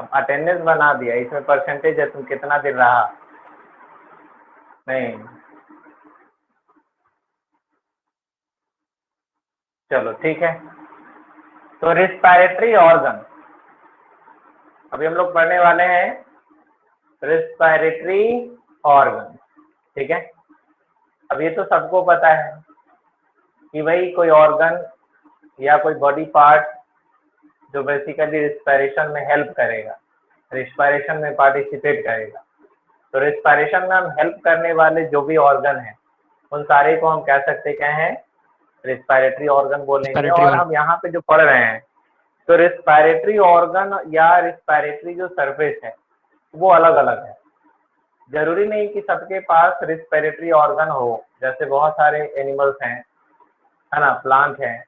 अब अटेंडेंस बना दिया, इसमें परसेंटेज है तुम कितना दिन रहा। नहीं, चलो ठीक है। तो रिस्पायरेटरी ऑर्गन, अभी हम लोग पढ़ने वाले हैं रिस्पायरेटरी ऑर्गन, ठीक है। अब ये तो सबको पता है कि भाई कोई ऑर्गन या कोई बॉडी पार्ट जो बेसिकली रिस्पायरेशन में हेल्प करेगा, रिस्पायरेशन में पार्टिसिपेट करेगा। तो रिस्पायरेशन में हम हेल्प करने वाले जो भी ऑर्गन हैं उन सारे को हम कह सकते क्या हैं, रिस्पायरेटरी ऑर्गन बोलेंगे। और हम यहाँ पे जो पढ़ रहे हैं तो रिस्पायरेटरी ऑर्गन या रिस्पायरेटरी जो सरफेस है वो अलग अलग है। जरूरी नहीं कि सबके पास रिस्पायरेटरी ऑर्गन हो, जैसे बहुत सारे एनिमल्स हैं, है ना, प्लांट हैं,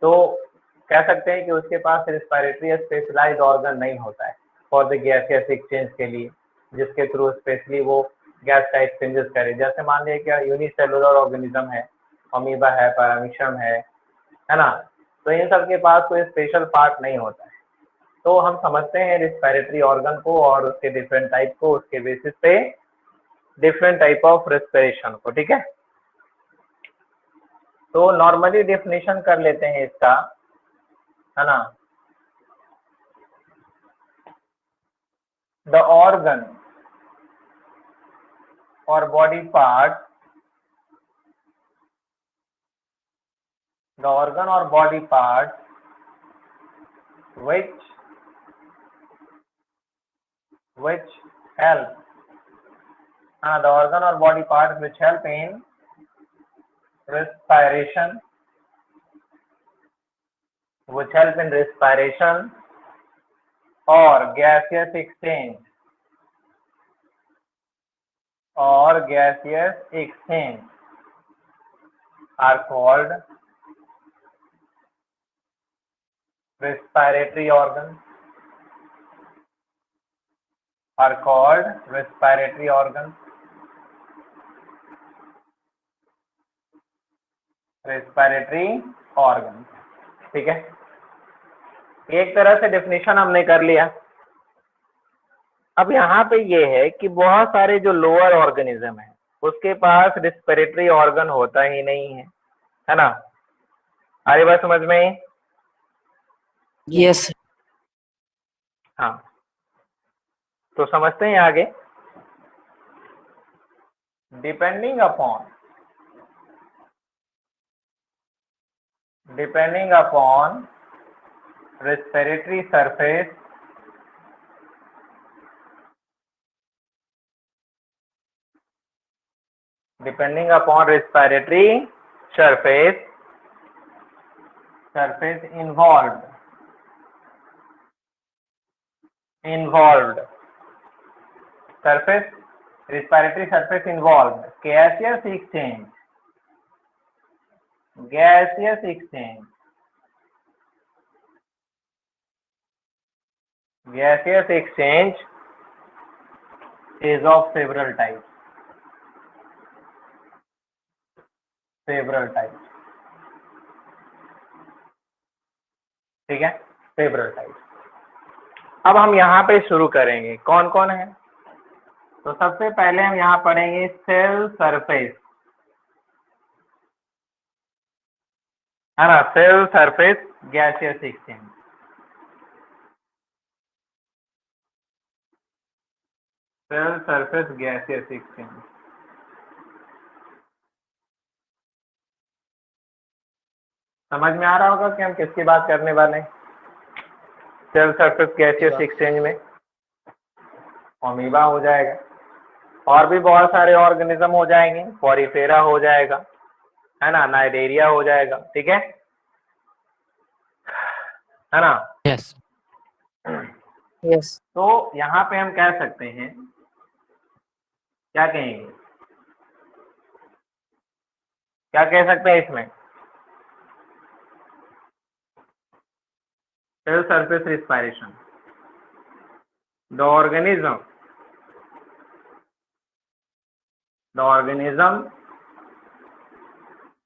तो कह सकते हैं कि उसके पास रिस्पायरेटरी स्पेशलाइज्ड ऑर्गन नहीं होता है फॉर द गैसियस एक्सचेंज के लिए, जिसके थ्रू स्पेशली वो गैस का एक्सचेंजेस करे। जैसे मान लिया क्या यूनिसेलुलर ऑर्गेनिज्म है, अमीबा है, पैरामीशियम है ना, तो इन सब के पास कोई स्पेशल पार्ट नहीं होता है। तो हम समझते हैं रिस्पायरेटरी ऑर्गन को और उसके डिफरेंट टाइप को, उसके बेसिस पे डिफरेंट टाइप ऑफ रेस्पिरेशन को, ठीक है। तो नॉर्मली डेफिनेशन कर लेते हैं इसका, है ना। द ऑर्गन और body part, the organ or body part which help, the organ or body part which help in respiration, or gaseous exchange are called respiratory organs, ठीक है। एक तरह से डेफिनेशन हमने कर लिया। अब यहाँ पे ये है कि बहुत सारे जो लोअर ऑर्गेनिज्म है उसके पास रिस्पिरेटरी ऑर्गन होता ही नहीं है ना। अरे बात समझ में? यस। हाँ, तो समझते हैं आगे। Depending upon respiratory surface, involved respiratory surface involved gaseous exchange is of several types, ठीक है, several types। अब हम यहाँ पे शुरू करेंगे, कौन कौन है। तो सबसे पहले हम यहाँ पढ़ेंगे सेल सरफेस, है ना, cell surface gaseous exchange. Cell surface gaseous exchange, समझ में आ रहा होगा कि हम किसकी बात करने वाले हैं। सेल सरफेस गैसियस एक्सचेंज में अमीबा हो जाएगा, और भी बहुत सारे ऑर्गेनिज्म हो जाएंगे, पॉरीफेरा हो जाएगा, है ना, नाइडेरिया हो जाएगा, ठीक है ना। Yes yes. तो यहाँ पे हम कह सकते हैं, क्या कहेंगे, क्या कह सकते हैं इसमें, cell surface respiration, the organism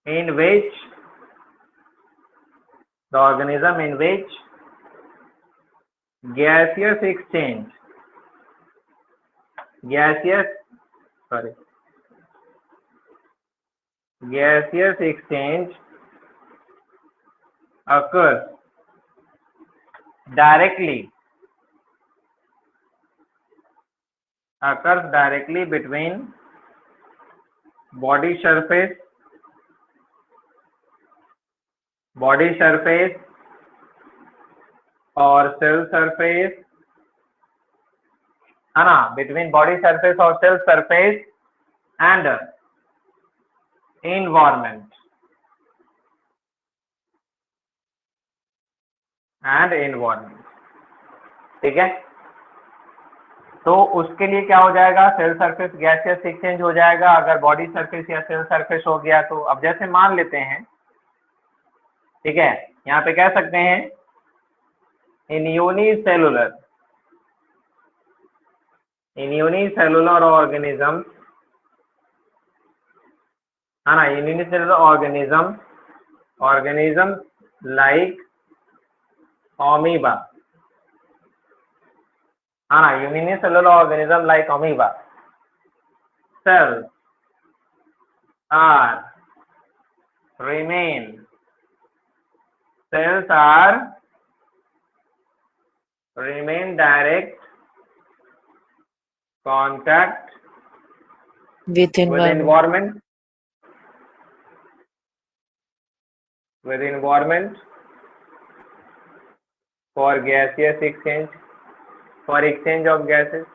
in which gaseous exchange, gaseous exchange occurs directly between body surface और cell surface, है ना, between body surface और cell surface and environment ठीक है। तो उसके लिए क्या हो जाएगा, सेल सरफेस गैसियस एक्सचेंज हो जाएगा अगर बॉडी सरफेस या सेल सरफेस हो गया तो। अब जैसे मान लेते हैं, ठीक है, यहाँ पे कह सकते हैं इन यूनिसेलुलर ऑर्गेनिज्म, है ना, यूनिसेलुलर ऑर्गेनिज्म लाइक अमीबा, है ना, unicellular organism like amoeba, cells are remain direct contact with environment for gaseous exchange, for exchange of gases,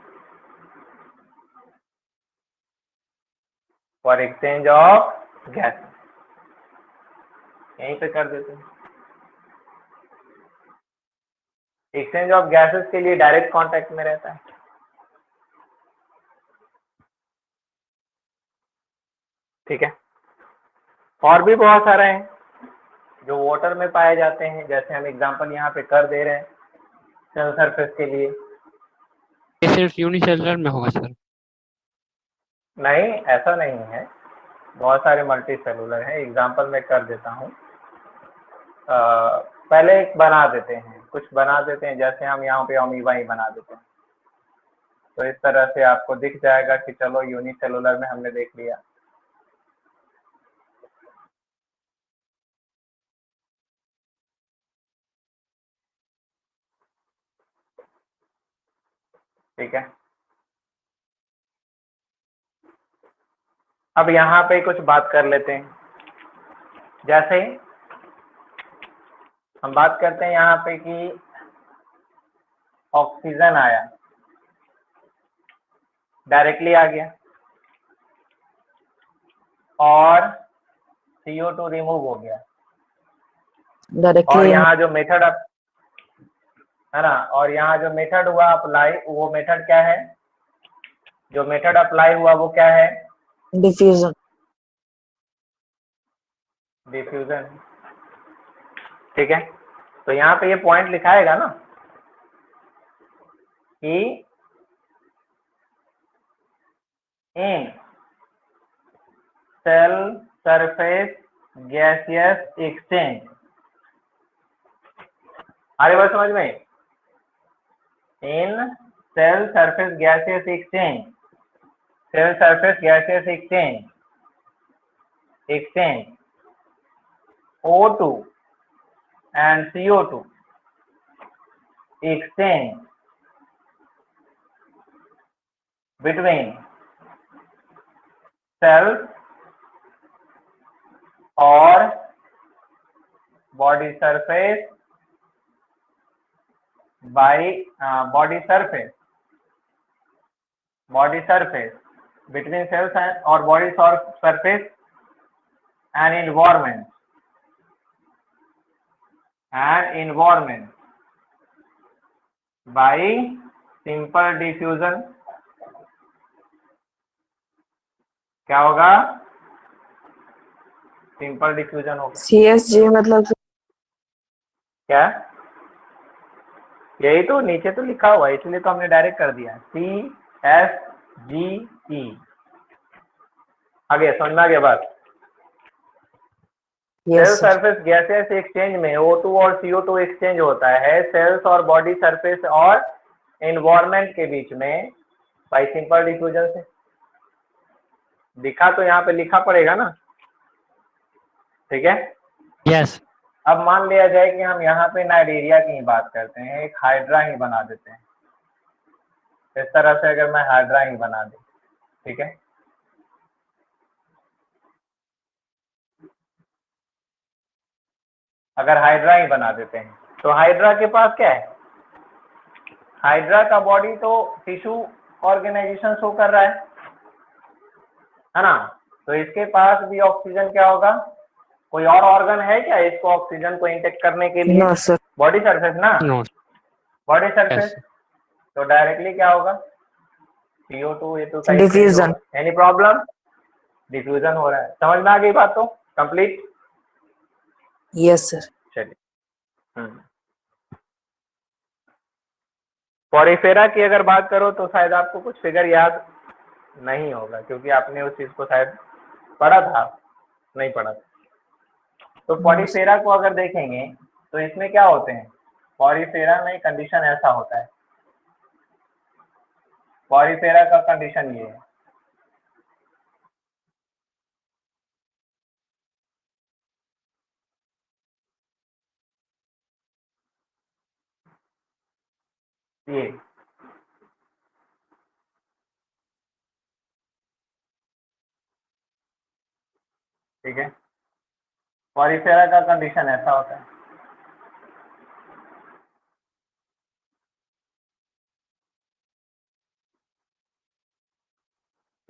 यहीं पे कर देते हैं। एक्सचेंज ऑफ गैसेस के लिए डायरेक्ट कांटेक्ट में रहता है, ठीक है। और भी बहुत सारे हैं जो वाटर में पाए जाते हैं, जैसे हम एग्जांपल यहाँ पे कर दे रहे हैं सेल सरफेस के लिए। ये सिर्फ यूनिसेलुलर में होगा सर? नहीं, ऐसा नहीं है, बहुत सारे मल्टी सेलुलर हैं। एग्जांपल मैं कर देता हूँ, पहले एक बना देते हैं, कुछ बना देते हैं, जैसे हम यहाँ पे अमीबा ही बना देते हैं, तो इस तरह से आपको दिख जाएगा कि चलो यूनिसेलुलर में हमने देख लिया। ठीक है, अब यहाँ पे कुछ बात कर लेते हैं। जैसे हम बात करते हैं यहाँ पे कि ऑक्सीजन आया, डायरेक्टली आ गया, और CO2 रिमूव हो गया, और यहाँ जो मेथड है ना, और यहाँ जो मेथड हुआ अप्लाई, वो मेथड क्या है, जो मेथड अप्लाई हुआ वो क्या है, डिफ्यूजन। ठीक है। तो यहाँ पे ये पॉइंट लिखाएगा ना कि in cell surface gaseous exchange, आ रही बात समझ में, in cell surface gaseous exchange O2 and CO2 exchange between cells or body surface between cells or body surface and environment by simple diffusion। क्या होगा, सिंपल डिफ्यूजन होगा। CSG मतलब क्या, यही तो नीचे तो लिखा हुआ है, इसलिए तो हमने डायरेक्ट कर दिया CSGE। आगे समझ में आ गया बात। Yes, cell sir. Surface gases exchange में O2 और CO2 एक्सचेंज होता है सेल्स और बॉडी सरफेस और एनवायरनमेंट के बीच में बाय सिंपल डिफ्यूजन से। दिखा तो यहाँ पे लिखा पड़ेगा ना, ठीक है। यस अब मान लिया जाए कि हम यहाँ पे नाइजीरिया की ही बात करते हैं, एक हाइड्रा ही बना देते हैं। इस तरह से अगर मैं हाइड्रा ही बना दूं, ठीक है, अगर हाइड्रा ही बना देते हैं तो हाइड्रा के पास क्या है, हाइड्रा का बॉडी तो टिश्यू ऑर्गेनाइजेशन शो कर रहा है ना। तो इसके पास भी ऑक्सीजन क्या होगा, कोई और ऑर्गन है क्या इसको ऑक्सीजन को इंटेक्ट करने के लिए? No, sir. बॉडी सरफेस ना, नो बॉडी सरफेस। यस तो डायरेक्टली क्या होगा, CO2 ये तो सही Diffusion. एनी प्रॉब्लम, डिफ्यूजन हो रहा है। समझ में आ गई बात? तो कंप्लीट। Yes, sir. चलिए, पॉरीफेरा की अगर बात करो तो शायद आपको कुछ फिगर याद नहीं होगा क्योंकि आपने उस चीज को शायद पढ़ा था, नहीं पढ़ा था। तो पॉरीफेरा को अगर देखेंगे तो इसमें क्या होते हैं, पॉरीफेरा में कंडीशन ऐसा होता है, पॉरीफेरा का कंडीशन ये है, ये ठीक है, पॉरीफेरा का कंडीशन ऐसा होता है।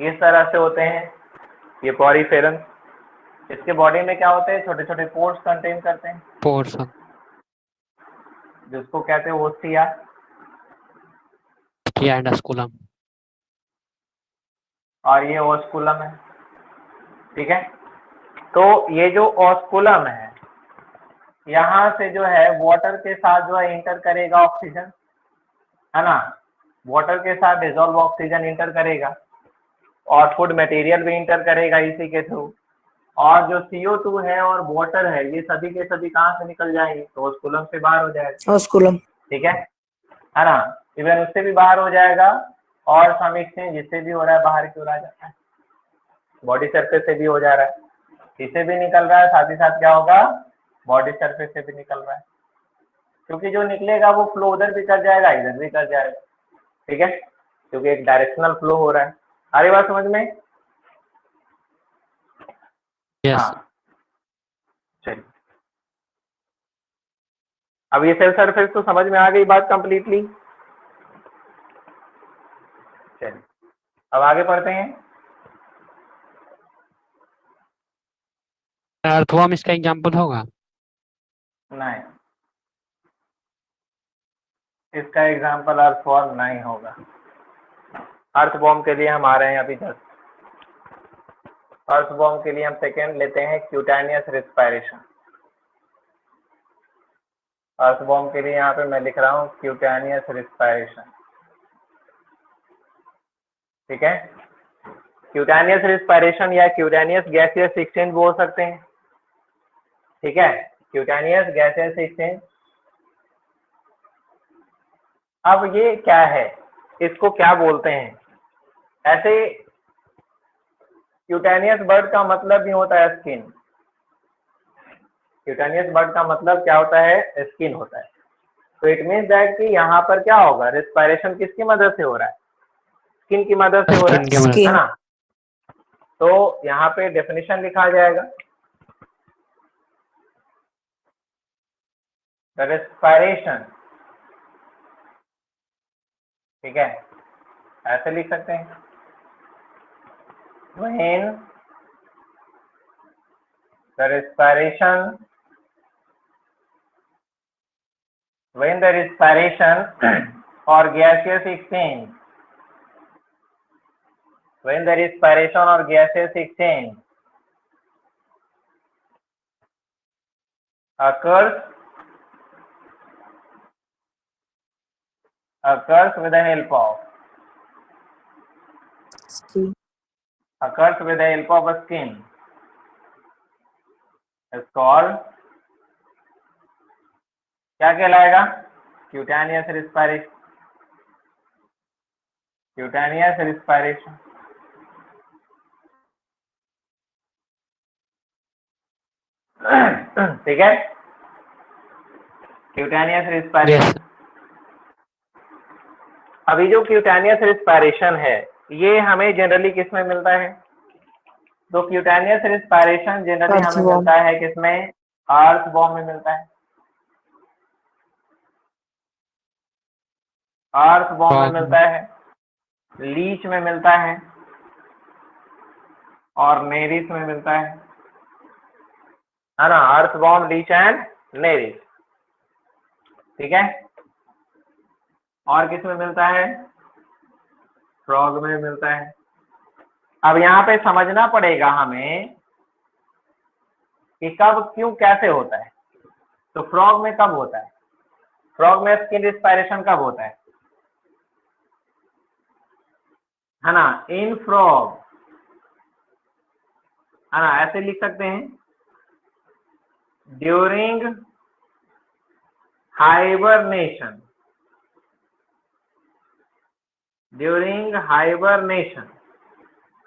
इस तरह से होते हैं ये पॉरीफेरन। इसके बॉडी में क्या होते हैं, छोटे छोटे पोर्स कंटेन करते हैं पोर्शन जिसको कहते हैं ओस्टिया एंड स्कूलम और ये ओस्कुलम है, ठीक है। तो ये जो ओस्कुलम है यहाँ से जो है वाटर के साथ जो है इंटर करेगा ऑक्सीजन, है ना, वाटर के साथ डिजोल्व ऑक्सीजन इंटर करेगा और फूड मटेरियल भी इंटर करेगा इसी के थ्रू। और जो CO2 है और वाटर है ये सभी के सभी कहाँ से निकल जाएंगे, तो ओस्कुलम से बाहर हो जाएगा, Osculum. ठीक है ना। इवन उससे भी बाहर हो जाएगा और सम एक्सचेंज जिससे भी हो रहा है बाहर की ओर आ जाता है, बॉडी सरफेस से भी हो जा रहा है, इससे भी निकल रहा है, साथ ही साथ क्या होगा, बॉडी सरफेस से भी निकल रहा है, क्योंकि जो निकलेगा वो फ्लो उधर भी कर जाएगा इधर भी कर जाएगा, ठीक है, क्योंकि एक डायरेक्शनल फ्लो हो रहा है। आ रही बात समझ में? यस हाँ, चलिए अब ये सेल सरफेस तो समझ में आ गई बात कंप्लीटली। चलिए अब आगे पढ़ते हैं। अर्थवर्म इसका एग्जांपल होगा? नहीं, इसका एग्जाम्पल अर्थवॉर्म नहीं होगा। अर्थवॉर्म के लिए हम आ रहे हैं अभी जस्ट। अर्थवॉर्म के लिए हम सेकेंड लेते हैं क्यूटेनियस रिस्पायरेशन। अर्थवॉर्म के लिए यहाँ पे मैं लिख रहा हूँ क्यूटेनियस रिस्पायरेशन, ठीक है। क्यूटेनियस रिस्पायरेशन या क्यूटेनियस गैसियस एक्सचेंज बोल सकते हैं, ठीक है, क्यूटेनियस गैसियस एक्सचेंज। अब ये क्या है, इसको क्या बोलते हैं? ऐसे क्यूटेनियस बर्ड का मतलब भी होता है स्किन, क्यूटेनियस बर्ड का मतलब क्या होता है, स्किन होता है। तो इट मीन्स दैट कि यहाँ पर क्या होगा, रिस्पायरेशन किसकी मदद से हो रहा है, स्किन की मदद से हो रहा स्किन के मदद है ना। तो यहाँ पे डेफिनेशन लिखा जाएगा, द रिस्पायरेशन, ठीक है, ऐसे लिख सकते हैं, when the respiration or gaseous exchange, when the respiration or gaseous exchange occurs with the help of Skin. occurs with the help of a skin, is called, क्या कहलाएगा? Cutaneous respiration. Cutaneous respiration. ठीक है, cutaneous respiration. Yes. अभी जो cutaneous respiration है ये हमें generally किसमें मिलता है? तो क्यूटेनियस रिस्पायरेशन जनरली हमें Earthworm. मिलता है किसमें? अर्थवॉर्म में मिलता है। अर्थवॉर्म में Frog. मिलता है, लीच में मिलता है और नेरिस में मिलता है ना? Earthworm, leech and nereis. ठीक है, और किस में मिलता है? फ्रॉग में मिलता है। अब यहाँ पे समझना पड़ेगा हमें कि कब, क्यों, कैसे होता है। तो फ्रॉग में कब होता है? फ्रॉग में स्किन रिस्पायरेशन कब होता है ना? इन फ्रॉग, है ना, ऐसे लिख सकते हैं, during hibernation. During hibernation,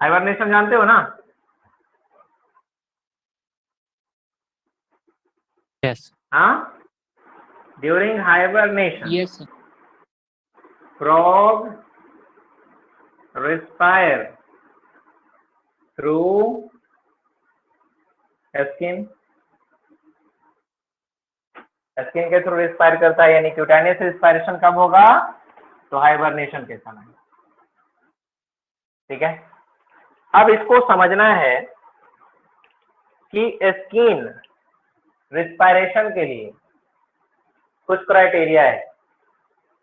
hibernation जानते हो ना? Yes. हाँ, during hibernation Yes, sir. frog respire through skin। Skin के थ्रू रिस्पायर करता है, यानी क्यूटेनियस रिस्पायरेशन कब होगा? तो हाइबरनेशन के समय। ठीक है, अब इसको समझना है कि स्किन रिस्पायरेशन के लिए कुछ क्राइटेरिया है।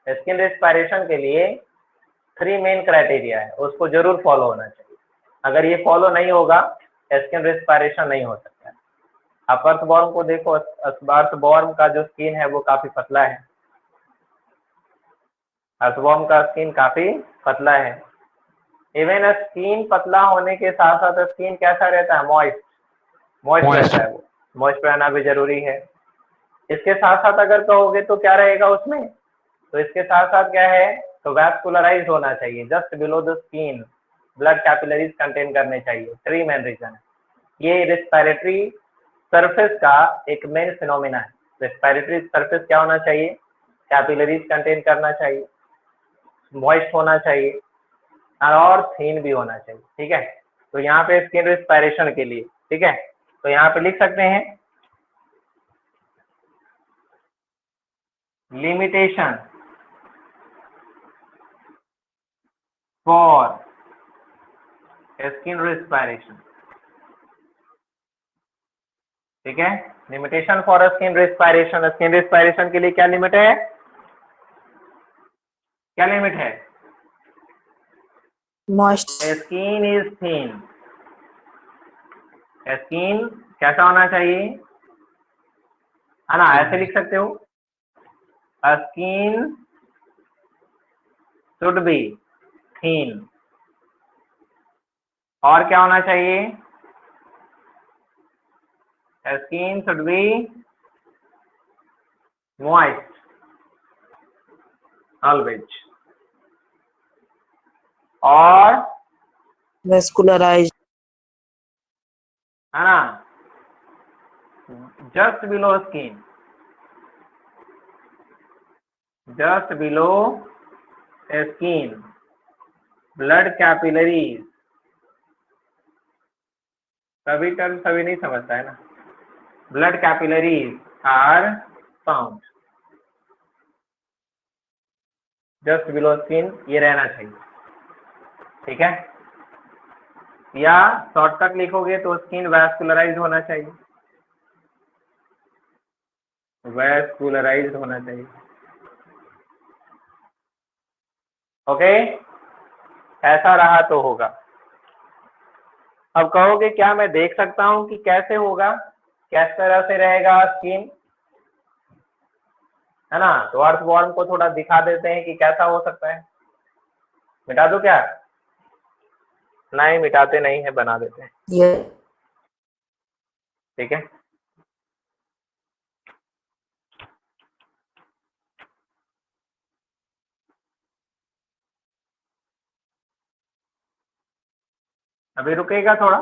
स्किन रिस्पायरेशन के लिए 3 मेन क्राइटेरिया है, उसको जरूर फॉलो होना चाहिए। अगर ये फॉलो नहीं होगा स्किन रिस्पायरेशन नहीं हो सकता है। आप अर्थवॉर्म को देखो, अर्थवॉर्म का जो स्किन है वो काफी पतला है। अर्थवॉर्म का स्किन काफी पतला है। इवन स्किन पतला होने के साथ साथ स्किन कैसा रहता है? मॉइस्ट रहता है। वो मॉइस्ट रहना भी जरूरी है। इसके साथ साथ अगर कहोगे तो क्या रहेगा उसमें? तो इसके साथ साथ क्या है? तो वैस्कुलराइज्ड होना चाहिए, just below the skin blood capillaries contain करने चाहिए। 3 मेन रीजन है। ये रेस्पिरेटरी सरफेस का एक मेन फिनोमिना है। रेस्पिरेटरी सरफेस क्या होना चाहिए? कैपिलरीज कंटेन करना चाहिए, मॉइस्ट होना चाहिए और थीन भी होना चाहिए। ठीक है, तो यहाँ पे स्किन रिस्पायरेशन के लिए, ठीक है, तो यहाँ पे लिख सकते हैं लिमिटेशन फॉर स्किन रिस्पायरेशन। ठीक है, limitation for skin respiration. Skin respiration के लिए क्या लिमिट है? क्या लिमिट है? Moist. Skin is thin. Skin कैसा होना चाहिए, है ना? ऐसे लिख सकते हो, स्किन शुड बी थीन। और क्या होना चाहिए? Skin should be moist always। और Vascularized. है ना, just below skin, just below skin blood capillaries. सभी टर्म सभी नहीं समझता है ना। Blood capillaries are found just below skin, ये रहना चाहिए। ठीक है, या शॉर्टकट लिखोगे तो स्किन वैस्कुलराइज्ड होना चाहिए, वैस्कुलराइज्ड होना चाहिए। ओके, ऐसा रहा तो होगा। अब कहोगे क्या मैं देख सकता हूं कि कैसे होगा, किस तरह से रहेगा स्किन, है ना? तो अर्थवॉर्म को थोड़ा दिखा देते हैं कि कैसा हो सकता है। मिटा दो क्या? नहीं मिटाते नहीं है, बना देते हैं। Yes. ठीक है, अभी रुकेगा थोड़ा।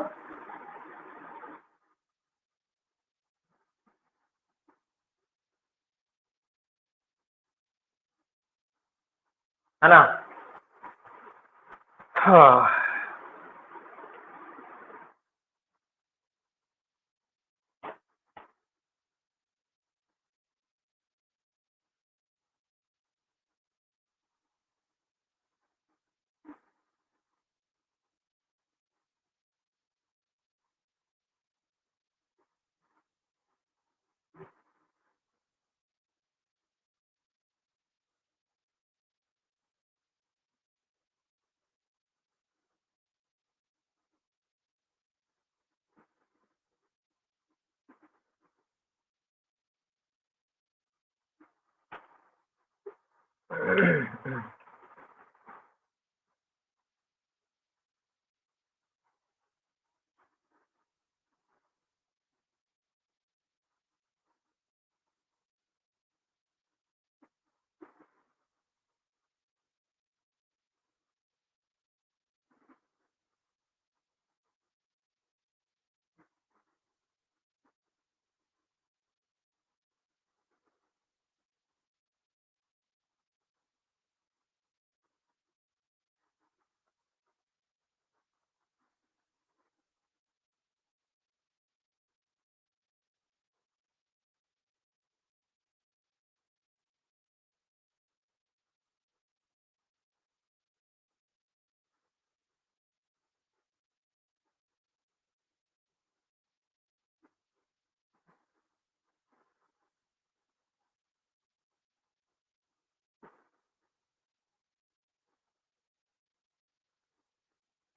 है ना? हाँ।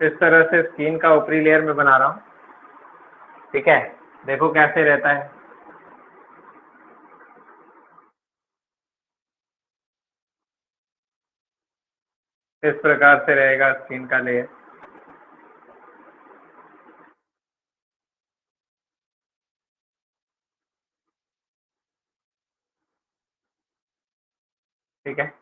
इस तरह से स्किन का ऊपरी लेयर में बना रहा हूँ। ठीक है, देखो कैसे रहता है। इस प्रकार से रहेगा स्किन का लेयर। ठीक है,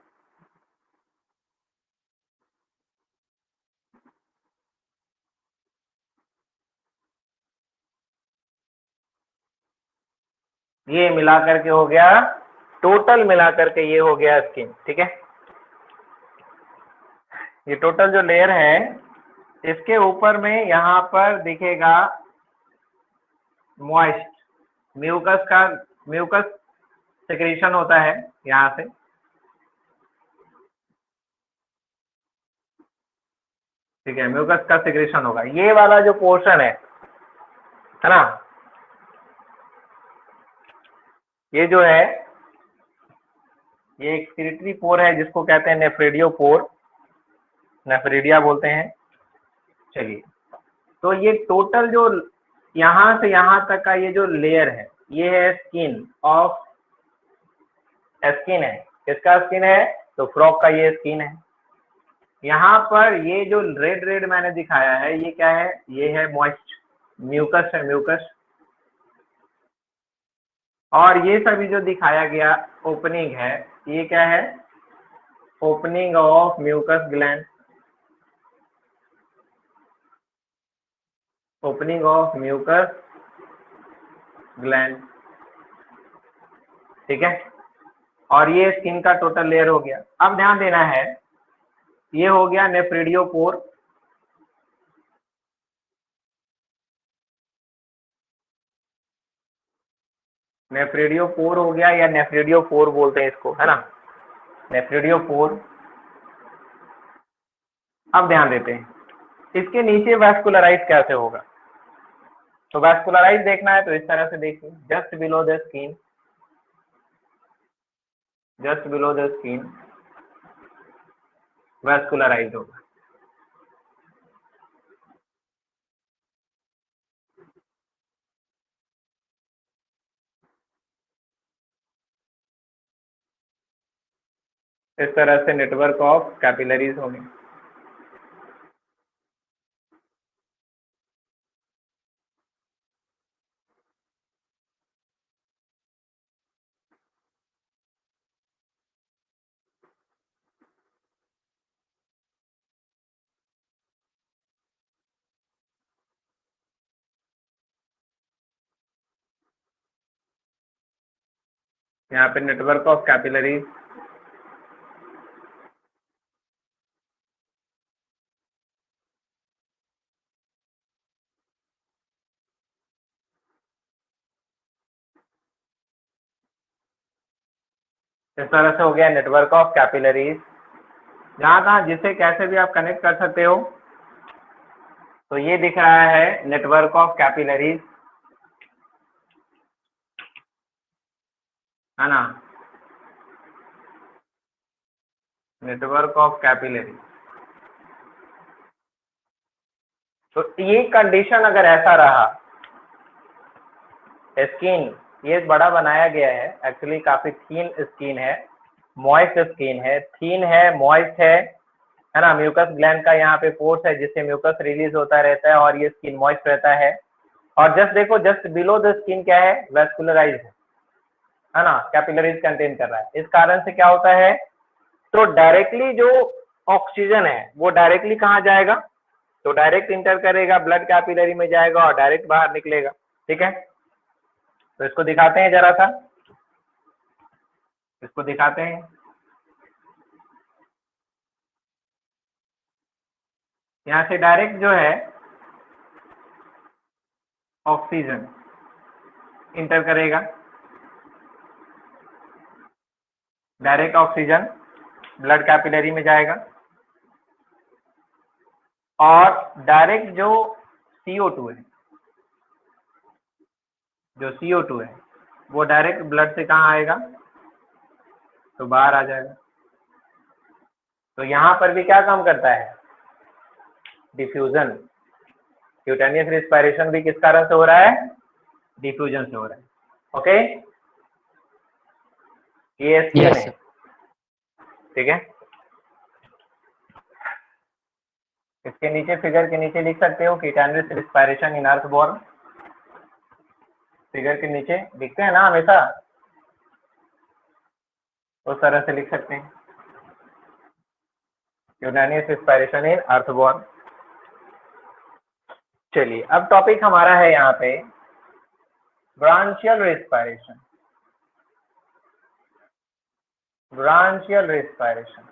ये मिला करके हो गया, टोटल मिला करके ये हो गया स्किन। ठीक है, ये टोटल जो लेयर है, इसके ऊपर में यहाँ पर दिखेगा मॉइस्ट म्यूकस का, म्यूकस सिक्रीशन होता है यहाँ से। ठीक है, म्यूकस का सिक्रीशन होगा। ये वाला जो पोर्शन है ना, ये जो है, ये एक एक्सक्रीटरी पोर है जिसको कहते हैं नेफ्रेडियो पोर, नेफ्रेडिया बोलते हैं। चलिए, तो ये टोटल जो यहाँ से यहाँ तक का ये जो लेयर है, ये है स्किन ऑफ, स्किन है। किसका स्किन है? तो फ्रॉग का ये स्किन है। यहाँ पर ये जो रेड रेड मैंने दिखाया है, ये क्या है? ये है मॉइस्ट म्यूकस है, म्यूकस। और ये सभी जो दिखाया गया ओपनिंग है, ये क्या है? Opening of mucus gland, opening of mucus gland. ठीक है, और ये स्किन का टोटल लेयर हो गया। अब ध्यान देना है, ये हो गया नेफ्रेडियो पोर। नेफ्रेडियो पोर हो गया, या नेफ्रेडियो पोर बोलते हैं इसको, है ना, नेफ्रेडियो पोर। अब ध्यान देते हैं, इसके नीचे वैस्कुलराइज कैसे होगा। तो वैस्कुलराइज देखना है तो इस तरह से देखिए, just below the skin, just below the skin vascularise होगा। इस तरह से नेटवर्क ऑफ कैपिलरीज होंगे। यहाँ पे नेटवर्क ऑफ कैपिलरीज, इस तरह से हो गया नेटवर्क ऑफ कैपिलरीज। जहां कहा जिसे कैसे भी आप कनेक्ट कर सकते हो। तो ये दिख रहा है नेटवर्क ऑफ कैपिलरीज, है ना, नेटवर्क ऑफ कैपिलरीज। तो ये कंडीशन अगर ऐसा रहा, स्किन ये बड़ा बनाया गया है, एक्चुअली काफी थीन स्किन है, मॉइस्ट स्किन है, थीन है, मॉइस्ट है ना, म्यूकस ग्लैंड का यहाँ पे पोर्स है जिससे म्यूकस रिलीज होता रहता है और ये स्किन मॉइस्ट रहता है। और जस्ट देखो, जस्ट बिलो द स्किन क्या है, वेस्कुलराइज है ना, कैपिलरीज कंटेन कर रहा है। इस कारण से क्या होता है, तो डायरेक्टली जो ऑक्सीजन है वो डायरेक्टली कहाँ जाएगा, तो डायरेक्ट इंटर करेगा, ब्लड कैपिलरी में जाएगा और डायरेक्ट बाहर निकलेगा। ठीक है, तो इसको दिखाते हैं जरा सा, इसको दिखाते हैं। यहाँ से डायरेक्ट जो है ऑक्सीजन इंटर करेगा, डायरेक्ट ऑक्सीजन ब्लड कैपिलरी में जाएगा और डायरेक्ट जो CO2 है, जो CO2 है वो डायरेक्ट ब्लड से कहाँ आएगा, तो बाहर आ जाएगा। तो यहाँ पर भी क्या काम करता है, डिफ्यूजन। क्यूटेनियस रिस्पायरेशन भी किस कारण से हो रहा है, डिफ्यूजन से हो रहा है। ओके, ये स्किन Yes, है, sir. ठीक है। इसके नीचे फिगर के नीचे लिख सकते हो क्यूटेनियस रिस्पायरेशन इन अर्थबोर्न, फिगर के नीचे दिखते हैं ना हमेशा, उस तरह से लिख सकते हैं क्यूटेनियस रिस्पायरेशन इन अर्थबोर्न। चलिए, अब टॉपिक हमारा है यहाँ पे branchial respiration, branchial respiration.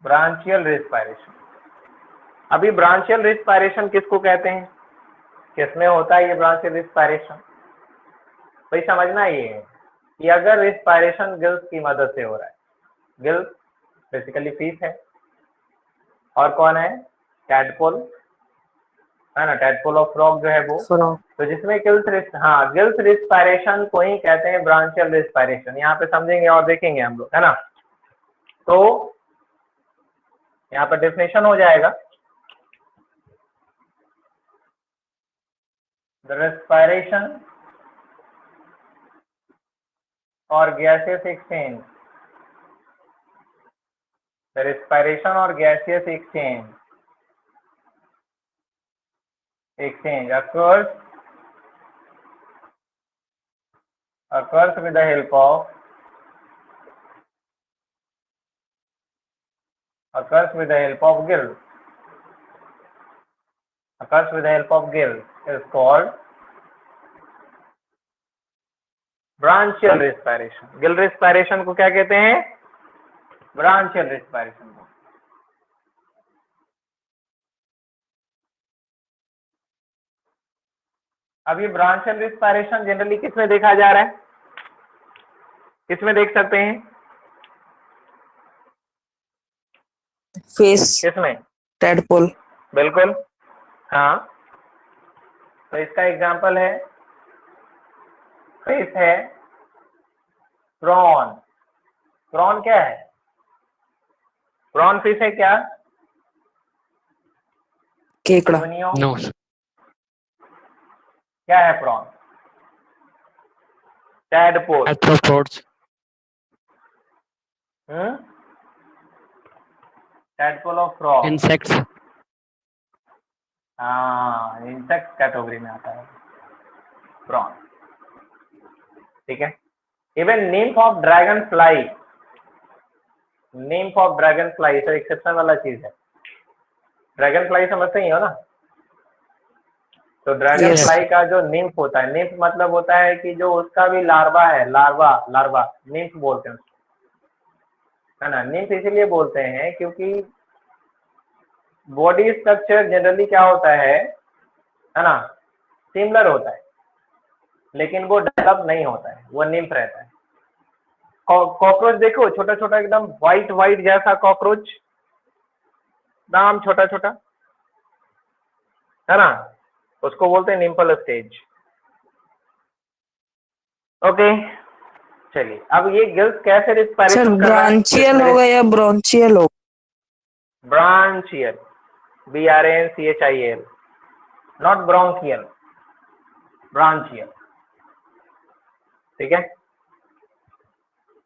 Branchial respiration, अभी ब्रांचियल रिस्पायरेशन किसको कहते हैं, किसमें होता है ये ब्रांचियल रिस्पायरेशन। भाई समझना ये है कि अगर रिस्पायरेशन गिल्स की मदद से हो रहा है, गिल्स बेसिकली फिश है और कौन है, टैडपोल, है ना, टैडपोल ऑफ फ्रॉग जो है वो, फ्रॉग। तो जिसमें गिल्स रिस्पायरेशन को ही कहते हैं ब्रांचियल रिस्पायरेशन। यहाँ पे समझेंगे और देखेंगे हम लोग, है ना। तो यहाँ पर डेफिनेशन हो जाएगा, the respiration or gaseous exchange, the respiration or gaseous exchange occurs with the help of gills, is called branchial respiration. Gill respiration को क्या कहते हैं, ब्रांचियल रिस्पायरेशन को। अब ये ब्रांचियल रिस्पायरेशन जनरली किसमें देखा जा रहा है, किसमें देख सकते हैं, फिश, किसमें, टैडपोल। बिल्कुल, हाँ। तो इसका एग्जांपल है, फिश है, प्रॉन। प्रॉन क्या है, प्रॉन फिश है क्या, केकड़ा। ध्वनियों, No, sir. क्या है prawn, tadpole, Arthropods. Tadpole of frog, Insects. हाँ, इंसेक्ट कैटेगरी में आता है प्रॉन, ठीक है। Even nymph of dragonfly, nymph of dragonfly तो एक्सेप्शन वाला चीज है। ड्रैगन फ्लाई समझते ही हो ना, तो ड्रैगन Yes. फ्लाई का जो निम्फ होता है, निम्फ मतलब होता है कि जो उसका भी लार्वा है, लार्वा लार्वा निम्फ बोलते हैं उसको, है ना। निम्फ इसीलिए बोलते हैं क्योंकि बॉडी स्ट्रक्चर जनरली क्या होता है ना, सिमिलर होता है, लेकिन वो डेवलप नहीं होता है, वो निम्फ रहता है। कॉकरोच देखो, छोटा छोटा एकदम व्हाइट व्हाइट जैसा कॉकरोच, एकदम छोटा छोटा, है ना, उसको बोलते हैं निम्फल स्टेज। ओके, चलिए अब ये गिल्स कैसे सर रिस्पायरेशन कर रहा है? ब्रांचियल होगा या ब्रोंचियल हो? Branchial, BRANCHIAL, not bronchial, branchial. ठीक है,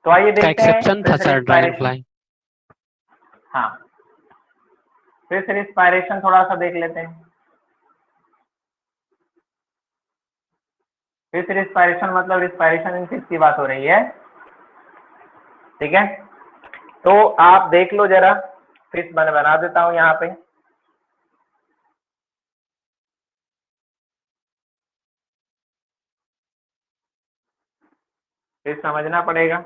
तो आइए का देखते हैं एक्सेप्शन था फिर सर ड्रैगन रिस्पायरेशन। फ्लाई। हाँ, फिर से रिस्पायरेशन थोड़ा सा देख लेते हैं। फिर से रिस्पायरेशन मतलब रिस्पायरेशन इन किसकी बात हो रही है? ठीक है, तो आप देख लो जरा, फिर मैं बना देता हूं यहाँ पे। फिर समझना पड़ेगा।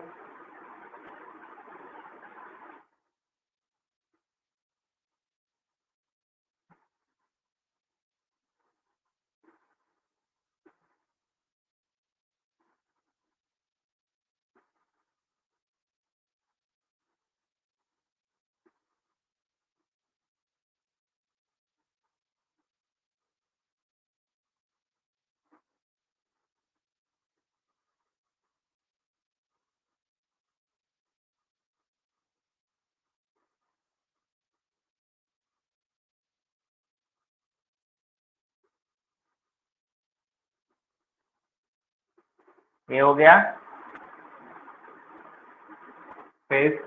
ये हो गया फेस।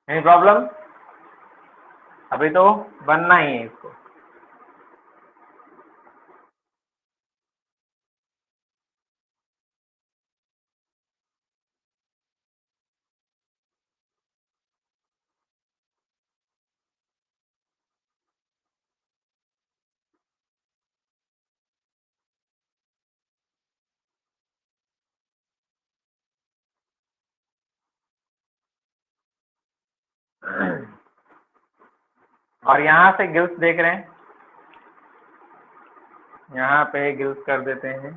Any problem? अभी तो बनना ही है इसको। और यहाँ से गिल्स देख रहे हैं, यहाँ पे गिल्स कर देते हैं।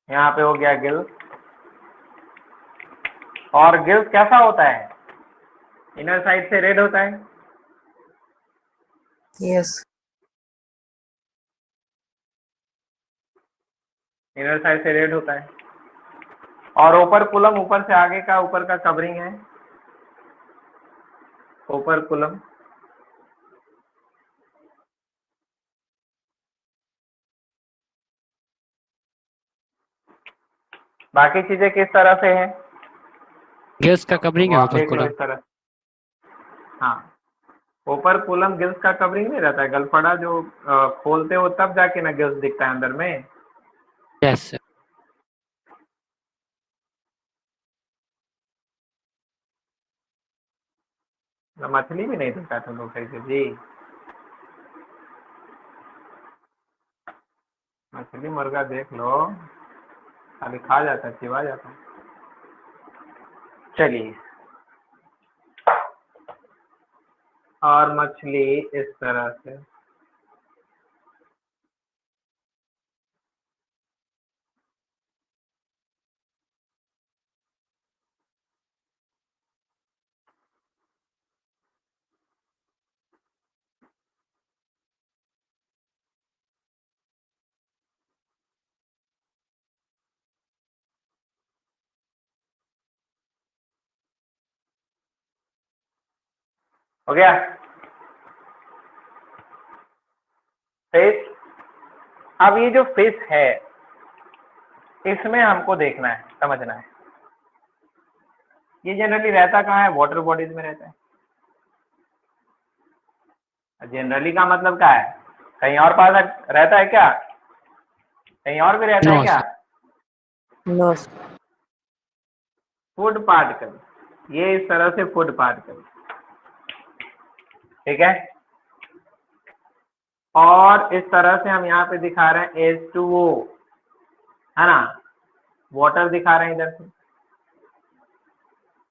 यहाँ पे हो गया गिल्स। और गिल्स कैसा होता है? इनर साइड से रेड होता है। Yes. इनर साइड से रेड होता है। और ऊपर पुलम, ऊपर से आगे का ऊपर का कवरिंग है, ऊपर पुलम। बाकी चीजें किस तरह से हैं गिल्स का कवरिंग वो है आप ऊपर देख लो कूलम। इस तरह। हाँ, ऊपर पुलम गिल्स का कवरिंग नहीं रहता है, गलफड़ा जो खोलते हो तब जाके ना गिल्स दिखता है अंदर में। Yes sir. मछली भी नहीं दिखता तुम लोग सही से जी। मछली मुर्गा देख लो, खाली खा जाता है, चिवा जाता है। चलिए, और मछली इस तरह से। हो गया। फेस, अब ये जो फेस है इसमें हमको देखना है, समझना है। ये जनरली रहता कहाँ है? वाटर बॉडीज में रहता है। जनरली का मतलब क्या है? कहीं और पास रहता है क्या? कहीं और भी रहता है No, क्या? sir. नो फूड पार्टिकल, ये इस तरह से फूड पार्टिकल, ठीक है। और इस तरह से हम यहाँ पे दिखा रहे हैं H2O, है ना, वाटर दिखा रहे हैं इधर से।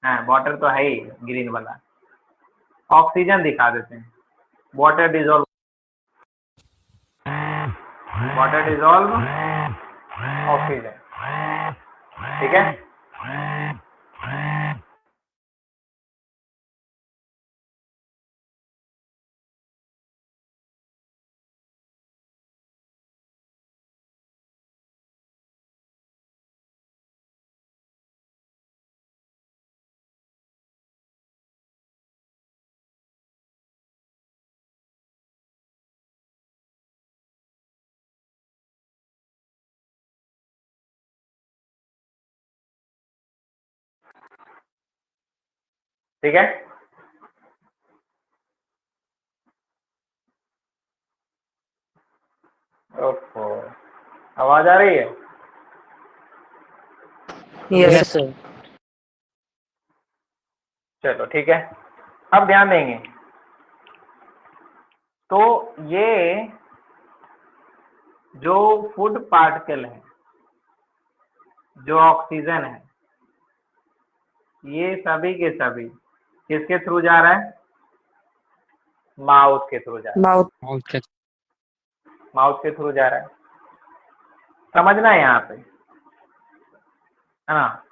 हाँ, वाटर तो है ही ग्रीन वाला। ऑक्सीजन दिखा देते हैं, water dissolve, water dissolve oxygen, ठीक है। ठीक है, ओहो, आवाज आ रही है? Yes Yes, sir. चलो ठीक है, अब ध्यान देंगे। तो ये जो फूड पार्टिकल है, जो ऑक्सीजन है, ये सभी के सभी किसके थ्रू जा रहा है? माउथ के थ्रू जा रहा है। Mouth Okay. माउथ के थ्रू जा रहा है, समझना है यहाँ पे, है ना।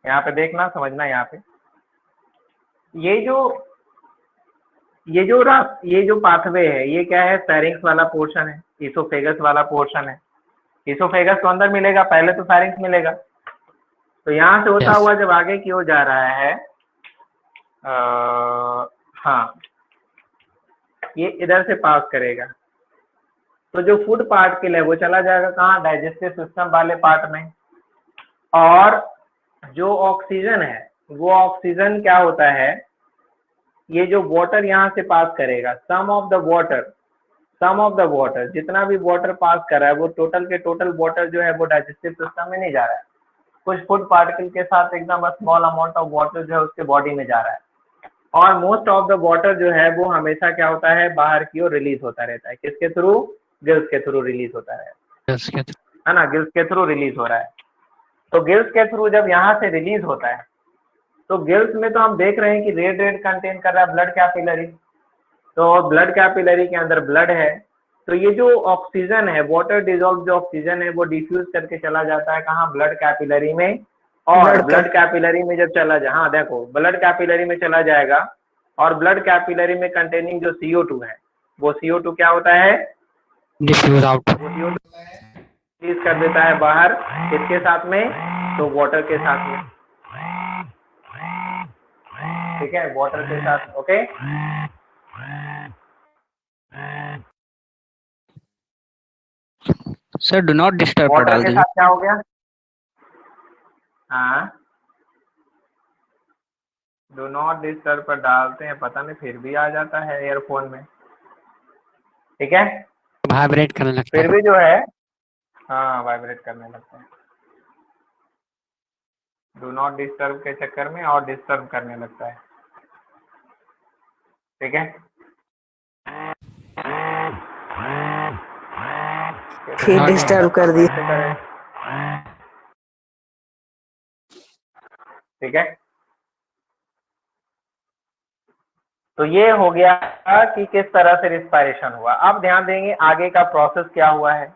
यहाँ पे देखना, समझना यहाँ पे। ये जो पाथवे है, ये क्या है? फेरिंक्स वाला पोर्शन है, इसोफेगस वाला पोर्शन है। इसोफेगस तो अंदर मिलेगा, पहले तो फेरिंक्स मिलेगा। तो यहाँ से होता Yes. हुआ जब आगे की ओर जा रहा है, हाँ, ये इधर से पास करेगा, तो जो फूड पार्टिकल है वो चला जाएगा कहाँ? डाइजेस्टिव सिस्टम वाले पार्ट में। और जो ऑक्सीजन है, वो ऑक्सीजन क्या होता है? ये जो वाटर यहाँ से पास करेगा, सम ऑफ द वाटर, जितना भी वाटर पास कर रहा है, वो टोटल के टोटल वाटर जो है वो डाइजेस्टिव सिस्टम में नहीं जा रहा है। कुछ फूड पार्टिकल के साथ एकदम स्मॉल अमाउंट ऑफ वाटर जो है उसके बॉडी में जा रहा है। और मोस्ट ऑफ द वाटर जो है वो हमेशा क्या होता है? बाहर की ओर रिलीज होता रहता है। किसके थ्रू? गिल्स के थ्रू रिलीज होता है Yes, yes. है ना। गिल्स के थ्रू रिलीज हो रहा है। तो गिल्स के थ्रू जब यहाँ से रिलीज होता है, तो गिल्स में तो हम देख रहे हैं कि रेड कंटेन कर रहा है ब्लड कैपिलरी। तो ब्लड कैपिलरी के अंदर ब्लड है। तो ये जो ऑक्सीजन है, वाटर डिजोल्व जो ऑक्सीजन है, वो डिफ्यूज करके चला जाता है कहाँ? ब्लड कैपिलरी में। और ब्लड कैपिलरी में जब चला जाए, हाँ देखो, ब्लड कैपिलरी में चला जाएगा, और ब्लड कैपिलरी में कंटेनिंग जो CO2 है, वो CO2 क्या होता है? Diffuse out. वो CO2 रिलीज कर देता है बाहर। किसके साथ में? तो वाटर के साथ में, ठीक है, वाटर के साथ। Okay, Sir, do not disturb पर वाटर डाल के दीजिए। साथ क्या हो गया? हाँ, डू नॉट डिस्टर्ब पर डालते हैं, पता नहीं फिर भी आ जाता है ईयरफोन में, ठीक है। वाइब्रेट करने लगता फिर है। भी जो है, हाँ, वाइब्रेट करने लगता है। डू नॉट डिस्टर्ब के चक्कर में और डिस्टर्ब करने लगता है, ठीक है। फिर हाँ, डिस्टर्ब कर दिया। कैसे करें? ठीक है, तो ये हो गया कि किस तरह से रिस्पायरेशन हुआ। अब ध्यान देंगे आगे का प्रोसेस क्या हुआ है।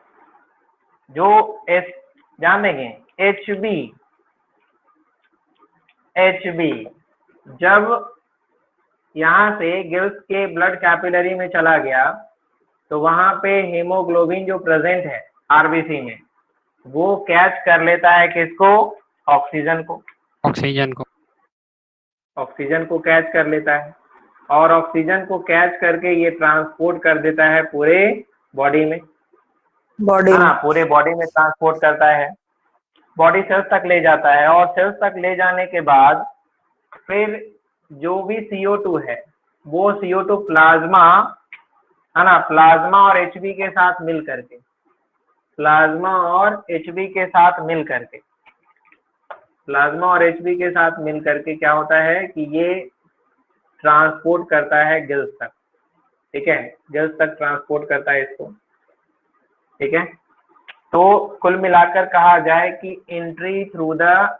जो ध्यान देंगे, HB जब यहाँ से गिल्स के ब्लड कैपिलरी में चला गया, तो वहां पे हीमोग्लोबिन जो प्रेजेंट है RBC में, वो कैच कर लेता है किसको? ऑक्सीजन को। ऑक्सीजन को। ऑक्सीजन को कैच कर लेता है। और ऑक्सीजन को कैच करके ये ट्रांसपोर्ट कर देता है पूरे बॉडी में, बॉडी है में। ना, पूरे बॉडी में ट्रांसपोर्ट करता है, बॉडी सेल्स तक ले जाता है, और सेल्स तक ले जाने के बाद फिर जो भी CO2 है वो CO2 प्लाज्मा, है ना, प्लाज्मा और HB के साथ मिल करके, प्लाज्मा और HB के साथ मिल करके, प्लाज्मा और HB के साथ मिल करके क्या होता है कि ये ट्रांसपोर्ट करता है गिल्स तक, ठीक है, गिल्स तक ट्रांसपोर्ट करता है इसको, ठीक है। तो कुल मिलाकर कहा जाए कि एंट्री थ्रू द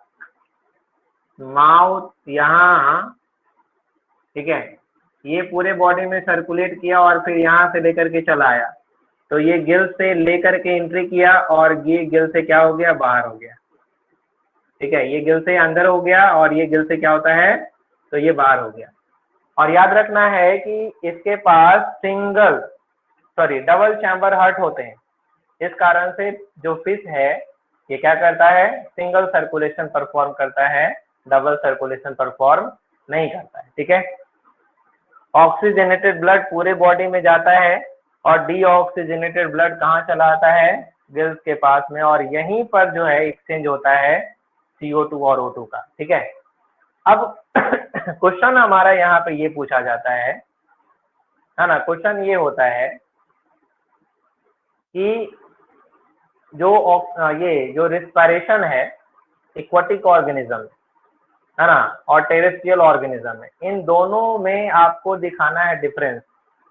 माउथ यहाँ, ठीक है, ये पूरे बॉडी में सर्कुलेट किया और फिर यहाँ से लेकर के चला आया, तो ये गिल से लेकर के एंट्री किया और ये गिल से क्या हो गया, बाहर हो गया, ठीक है, ये गिल से अंदर हो गया और ये गिल से क्या होता है, तो ये बाहर हो गया। और याद रखना है कि इसके पास डबल चैम्बर हार्ट होते हैं, इस कारण से जो फिश है ये क्या करता है, सिंगल सर्कुलेशन परफॉर्म करता है, डबल सर्कुलेशन परफॉर्म नहीं करता है, ठीक है। ऑक्सीजनेटेड ब्लड पूरे बॉडी में जाता है और डीऑक्सीजनेटेड ब्लड कहाँ चला आता है, गिल्स के पास में, और यहीं पर जो है एक्सचेंज होता है CO2 और O2 का, ठीक है। अब क्वेश्चन हमारा यहाँ पे ये पूछा जाता है ना, क्वेश्चन ये होता है कि जो रिस्पायरेशन है एक्वाटिक ऑर्गेनिज्म, है ना, और टेरेस्ट्रियल ऑर्गेनिज्म है, इन दोनों में आपको दिखाना है difference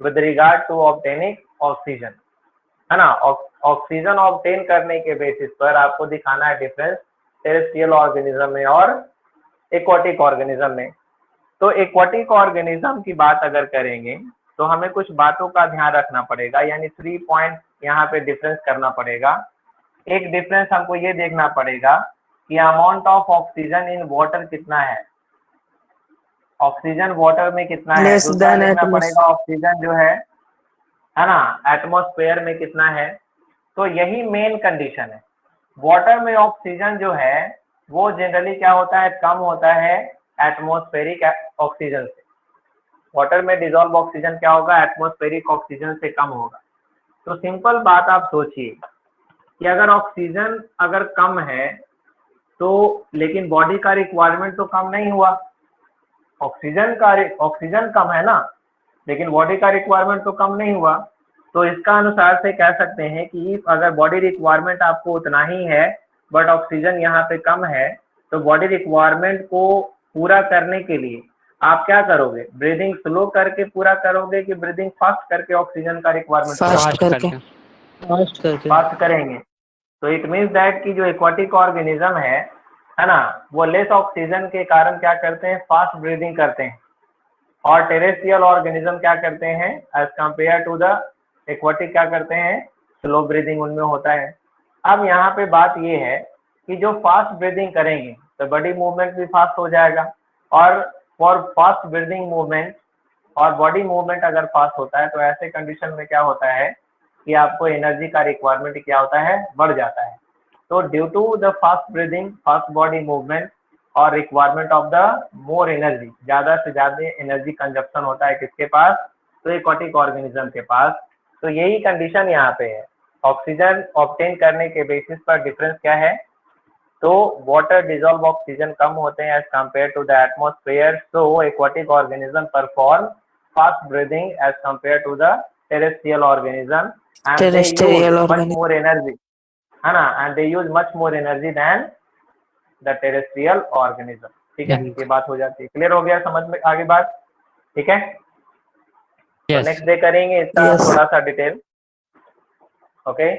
with regard to obtaining oxygen, है ना, ऑक्सीजन ऑब्टेन करने के बेसिस पर आपको दिखाना है डिफरेंस टेरेस्ट्रियल ऑर्गेनिज्म में और एक्वाटिक ऑर्गेनिज्म में। तो एक्वाटिक ऑर्गेनिज्म की बात अगर करेंगे तो हमें कुछ बातों का ध्यान रखना पड़ेगा, यानी 3 पॉइंट यहाँ पे डिफरेंस करना पड़ेगा। एक डिफरेंस हमको ये देखना पड़ेगा कि amount of oxygen in water कितना है, ऑक्सीजन वाटर में कितना है, दूसरा देखना पड़ेगा ऑक्सीजन जो है ना, एटमॉस्फेयर में कितना है। तो यही मेन कंडीशन है। वाटर में ऑक्सीजन जो है वो जनरली क्या होता है, कम होता है एटमॉस्फेरिक ऑक्सीजन से। वाटर में डिजॉल्व ऑक्सीजन क्या होगा, एटमॉस्फेरिक ऑक्सीजन से कम होगा। तो सिंपल बात आप सोचिए कि अगर ऑक्सीजन अगर कम है तो लेकिन बॉडी का रिक्वायरमेंट तो कम नहीं हुआ, ऑक्सीजन कम है ना, लेकिन बॉडी का रिक्वायरमेंट तो कम नहीं हुआ। तो इसका अनुसार से कह सकते हैं कि अगर बॉडी रिक्वायरमेंट आपको उतना ही है बट ऑक्सीजन यहाँ पे कम है, तो बॉडी रिक्वायरमेंट को पूरा करने के लिए आप क्या करोगे, ब्रीदिंग स्लो करके पूरा करोगे कि ब्रीदिंग फास्ट करके ऑक्सीजन का रिक्वायरमेंट फास्ट करेंगे। तो इट मीन्स दैट कि जो एक्वाटिक ऑर्गेनिज्म है ना, वो लेस ऑक्सीजन के कारण क्या करते हैं, फास्ट ब्रीदिंग करते हैं, और टेरेस्ट्रियल ऑर्गेनिज्म क्या करते हैं as compare to the aquatic क्या करते हैं, स्लो ब्रीदिंग उनमें होता है। अब यहाँ पे बात ये है कि जो फास्ट ब्रीदिंग करेंगे तो बॉडी मूवमेंट भी फास्ट हो जाएगा, और फॉर फास्ट ब्रीदिंग मूवमेंट और बॉडी मूवमेंट अगर फास्ट होता है तो ऐसे कंडीशन में क्या होता है कि आपको एनर्जी का रिक्वायरमेंट क्या होता है, बढ़ जाता है। तो due to the fast breathing, fast body movement और requirement of the more energy, ज़्यादा से ज़्यादा एनर्जी कंजप्शन होता है किसके पास, तो एक्वाटिक ऑर्गेनिज्म के पास। तो यही कंडीशन यहाँ पे है। ऑक्सीजन ऑब्टेन करने के बेसिस पर डिफरेंस क्या है, तो वाटर डिजॉल्व ऑक्सीजन कम होते हैं as compare to the atmosphere, so aquatic organism perform fast breathing as compare to the terrestrial organism and they use much more energy, है ना, and they use much more energy than the terrestrial organism। ठीक है, ये बात हो जाती है, clear हो गया, समझ में आगे बात, ठीक है। तो नेक्स्ट डे करेंगे इसका थोड़ा सा डिटेल, ओके।